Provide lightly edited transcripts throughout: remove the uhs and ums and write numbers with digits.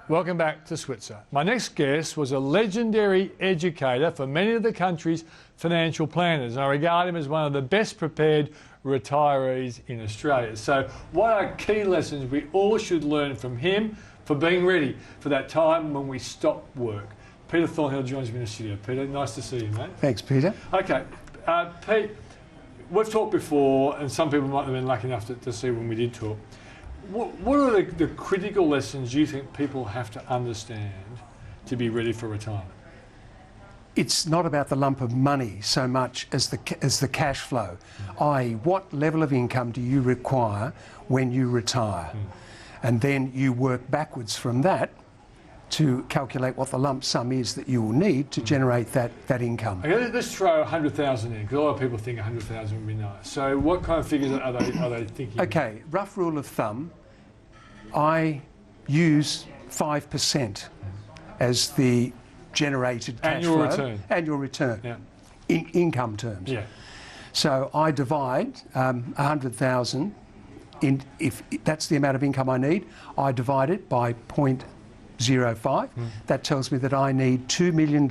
Welcome back to Switzer. My next guest was a legendary educator for many of the country's financial planners, and I regard him as one of the best prepared retirees in Australia. So what are key lessons we all should learn from him for being ready for that time when we stop work? Peter Thornhill joins me in the studio. Peter, nice to see you, mate. Thanks, Peter. Okay, Pete, we've talked before, and some people might have been lucky enough to see when we did talk. What are the critical lessons you think people have to understand to be ready for retirement? It's not about the lump of money so much as the cash flow, i.e. what level of income do you require when you retire? And then you work backwards from that to calculate what the lump sum is that you will need to generate that income. Okay, let's throw 100,000 in, because a lot of people think 100,000 would be nice. So what kind of figures are they thinking? Okay, rough rule of thumb, I use 5% as the generated cash annual flow. Return. Annual return. Yeah. In income terms. Yeah. So I divide 100,000, if that's the amount of income I need, I divide it by 0.05. That tells me that I need $2 million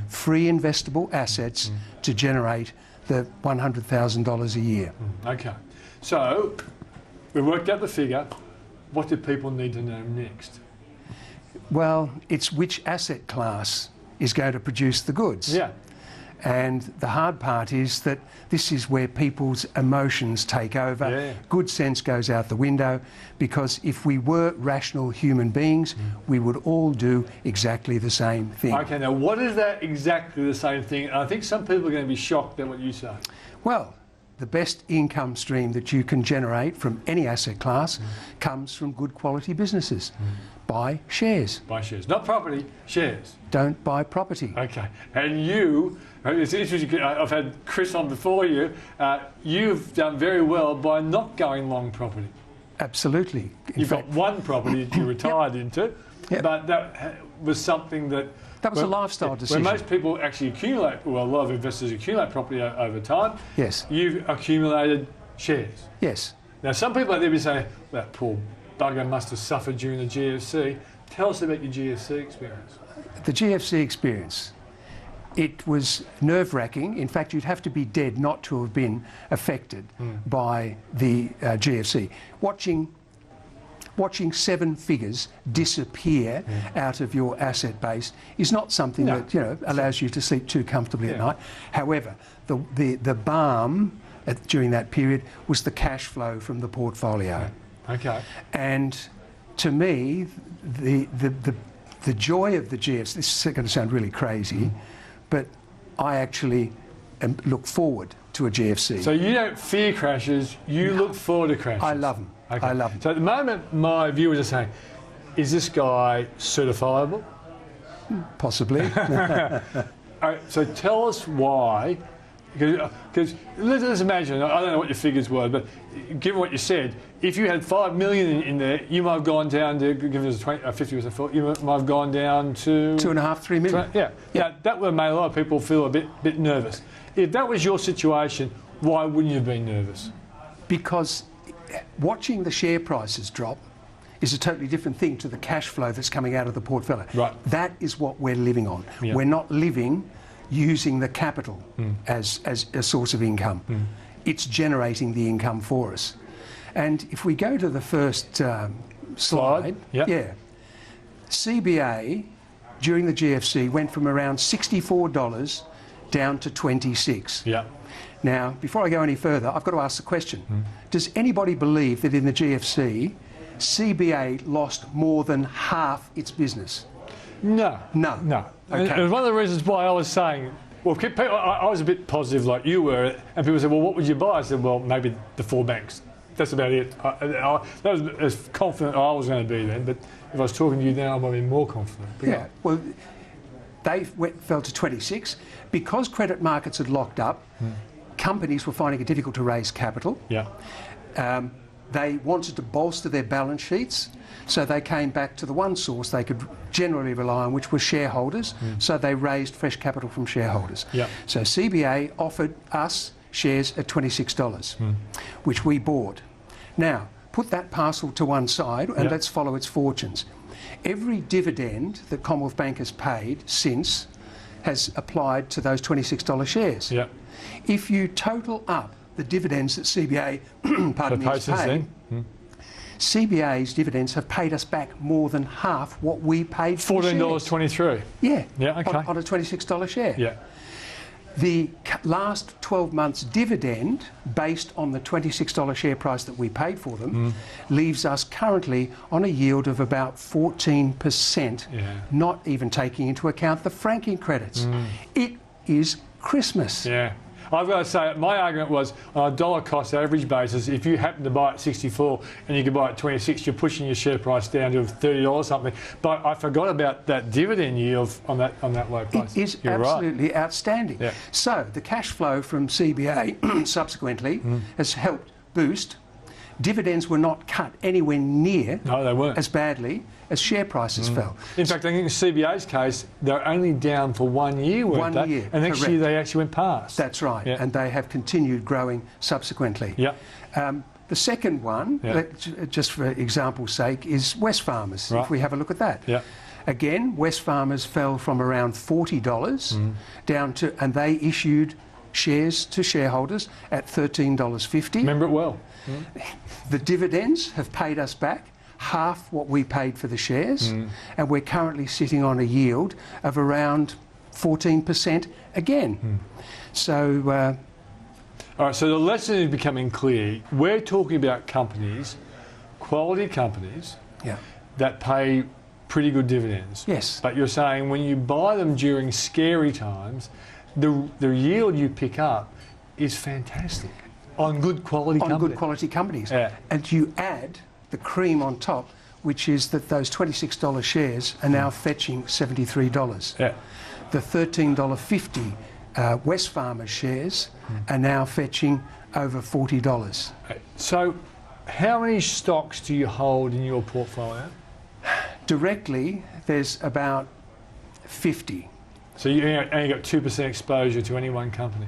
free investable assets to generate the $100,000 a year. Okay. So we worked out the figure. What do people need to know next? Well, it's which asset class is going to produce the goods. Yeah. And the hard part is that this is where people's emotions take over. Yeah. Good sense goes out the window, because if we were rational human beings, we would all do exactly the same thing. Okay, now what is that exactly the same thing? And I think some people are going to be shocked at what you say. Well, the best income stream that you can generate from any asset class comes from good quality businesses. Buy shares. Buy shares. Not property, shares. Don't buy property. Okay. And you, it's interesting, I've had Chris on before you, you've done very well by not going long property. Absolutely. You've got one property that you retired into, but that was something that... That was a lifestyle decision. When most people actually accumulate, well, a lot of investors accumulate property over time. Yes. You've accumulated shares. Yes. Now, some people out there will say, that poor bugger must have suffered during the GFC. Tell us about your GFC experience. The GFC experience, it was nerve-wracking. In fact, you'd have to be dead not to have been affected by the GFC. Watching seven figures disappear out of your asset base is not something that allows you to sleep too comfortably at night. However, the balm during that period was the cash flow from the portfolio. Okay. And to me, the joy of the GFC, this is going to sound really crazy, but I actually look forward to a GFC. So you don't fear crashes, you look forward to crashes. I love them. Okay. I love them. So at the moment, my viewers are saying, is this guy certifiable? Possibly. All right, so tell us why, because let's imagine, I don't know what your figures were, but given what you said, if you had 5 million in there, you might have gone down to, given us a 50% fault, you might have gone down to... 2.5, 3 million. Yeah. Now, that would have made a lot of people feel a bit nervous. If that was your situation, why wouldn't you have been nervous? Because watching the share prices drop is a totally different thing to the cash flow that's coming out of the portfolio. Right. That is what we're living on. Yeah. We're not living using the capital as a source of income. It's generating the income for us. And if we go to the first slide, CBA during the GFC went from around $64 down to 26. Yeah. Now, before I go any further, I've got to ask the question. Does anybody believe that in the GFC, CBA lost more than half its business? No. No. No. Okay. It was one of the reasons why I was saying, well, I was a bit positive like you were, and people said, well, what would you buy? I said, well, maybe the 4 banks. That's about it. That was as confident I was going to be then, but if I was talking to you now, I might be more confident. But yeah, well, they fell to 26. Because credit markets had locked up, companies were finding it difficult to raise capital. Yeah. They wanted to bolster their balance sheets, so they came back to the one source they could generally rely on, which was shareholders. So they raised fresh capital from shareholders. Yeah. So CBA offered us shares at $26, which we bought. Now, put that parcel to one side and let's follow its fortunes. Every dividend that Commonwealth Bank has paid since has applied to those $26 shares. Yeah. If you total up the dividends that CBA pardon me, has Since paid, then, CBA's dividends have paid us back more than half what we paid for the shares. $14.23. Yeah. Yeah, okay. On a $26 share. Yeah. The last 12 months dividend, based on the $26 share price that we paid for them, leaves us currently on a yield of about 14%, not even taking into account the franking credits. It is Christmas. Yeah. I've got to say, my argument was on a dollar cost average basis, if you happen to buy at 64 and you can buy at 26, you're pushing your share price down to $30 or something. But I forgot about that dividend yield on that low price. It is absolutely outstanding. Yeah. So the cash flow from CBA subsequently has helped boost. Dividends were not cut anywhere near No, they weren't. as badly as share prices fell. In fact, I think in CBA's case, they're only down for 1 year, weren't they? 1 year, And next correct. year they actually went past. That's right, Yeah. and they have continued growing subsequently. Yeah. The second one, Yeah. just for example's sake, is Wesfarmers. Right. If we have a look at that. Yeah. Again, Wesfarmers fell from around $40 down to, and they issued shares to shareholders at $13.50. Remember it well. The dividends have paid us back half what we paid for the shares, and we're currently sitting on a yield of around 14% again. So, All right, so the lesson is becoming clear. We're talking about companies, quality companies, yeah, that pay pretty good dividends. yes, But you're saying when you buy them during scary times, the yield you pick up is fantastic on good quality on companies. good quality companies. Yeah. And you add the cream on top, which is that those $26 shares are now fetching $73. Yeah. The $13.50 Wesfarmers shares are now fetching over $40. So how many stocks do you hold in your portfolio? Directly, there's about 50. So you only got 2% exposure to any one company.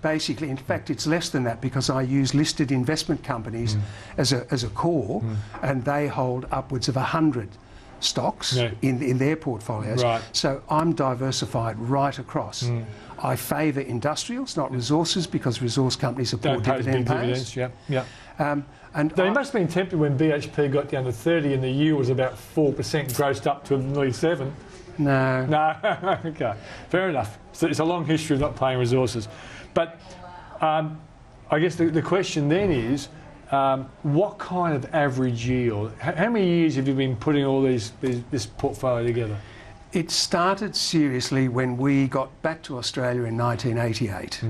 Basically, in fact, it's less than that because I use listed investment companies as a core, and they hold upwards of 100 stocks Yeah. in their portfolios. Right. So I'm diversified right across. I favour industrials, not resources, because resource companies are poor Don't pay as big dividend dividends. payers. Yeah. Yeah. And They must have been tempted when BHP got down to 30 and the yield was about 4%, grossed up to nearly 7. no, No, okay, fair enough. So it's a long history of not paying resources. But I guess the question then is, what kind of average yield? How many years have you been putting all this portfolio together? it started seriously when we got back to Australia in 1988.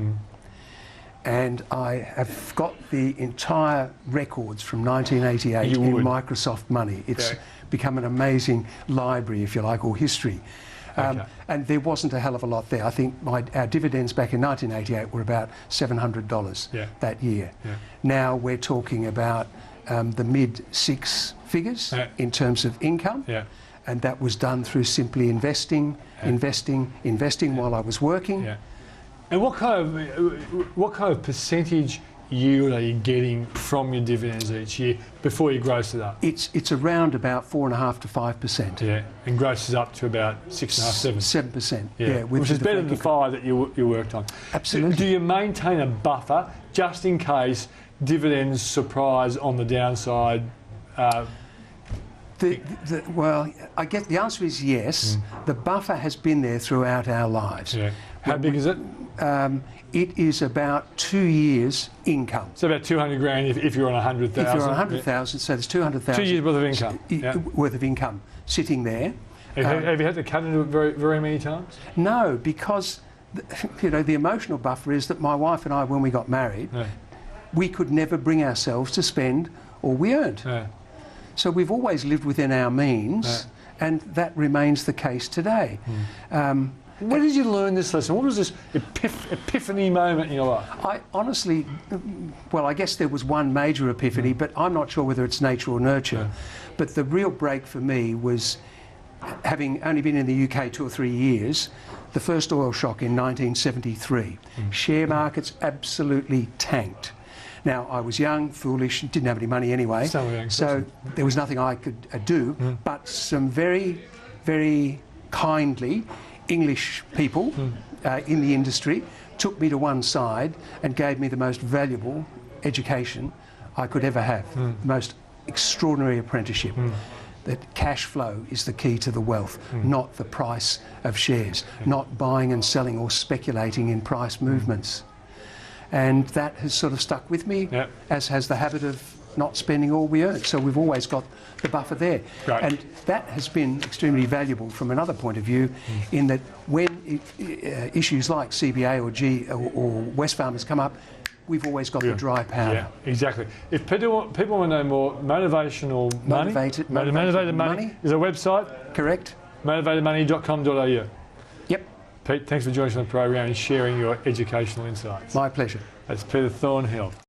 And I have got the entire records from 1988 You in would. Microsoft Money. It's Okay. become an amazing library, if you like, or history. Okay. And there wasn't a hell of a lot there. I think our dividends back in 1988 were about $700 Yeah. that year. Yeah. Now we're talking about the mid six figures Yeah. in terms of income. Yeah. And that was done through simply investing while I was working. Yeah. And what kind of percentage yield are you getting from your dividends each year before you gross it up? It's around about 4.5 to 5%. Yeah, and grosses up to about 6.5, 7. 7%. Yeah, with which is the better than the franking 5 that you worked on. Absolutely. Do you maintain a buffer just in case dividends surprise on the downside? Well, I guess the answer is yes. The buffer has been there throughout our lives. Yeah. How big is it? It is about 2 years' income. It's about 200 grand if you're on 100,000. If you're on 100,000, so there's 200,000 2 years worth of income. Yeah. worth of income sitting there. Have you had to cut into it very, very many times? No, because the emotional buffer is that my wife and I, when we got married, Yeah. we could never bring ourselves to spend all we earned. Yeah. So we've always lived within our means, and that remains the case today. Where did you learn this lesson? What was this epiphany moment in your life? I honestly, well, I guess there was one major epiphany, but I'm not sure whether it's nature or nurture. But the real break for me was, having only been in the UK 2 or 3 years, the first oil shock in 1973. Share markets absolutely tanked. Now, I was young, foolish, didn't have any money anyway, Still a young so there was nothing I could do, but some very, very kindly English people in the industry took me to one side and gave me the most valuable education I could ever have, the most extraordinary apprenticeship. That cash flow is the key to the wealth, not the price of shares, not buying and selling or speculating in price movements. And that has sort of stuck with me, as has the habit of not spending all we earn. So we've always got the buffer there. Right. And that has been extremely valuable from another point of view, in that when issues like CBA or Wesfarmers come up, we've always got the dry powder. Yeah, exactly. If people want to know more motivational money, Motivated Money is a website. Correct. Motivatedmoney.com.au. Yep. Pete, thanks for joining us on the program and sharing your educational insights. My pleasure. That's Peter Thornhill.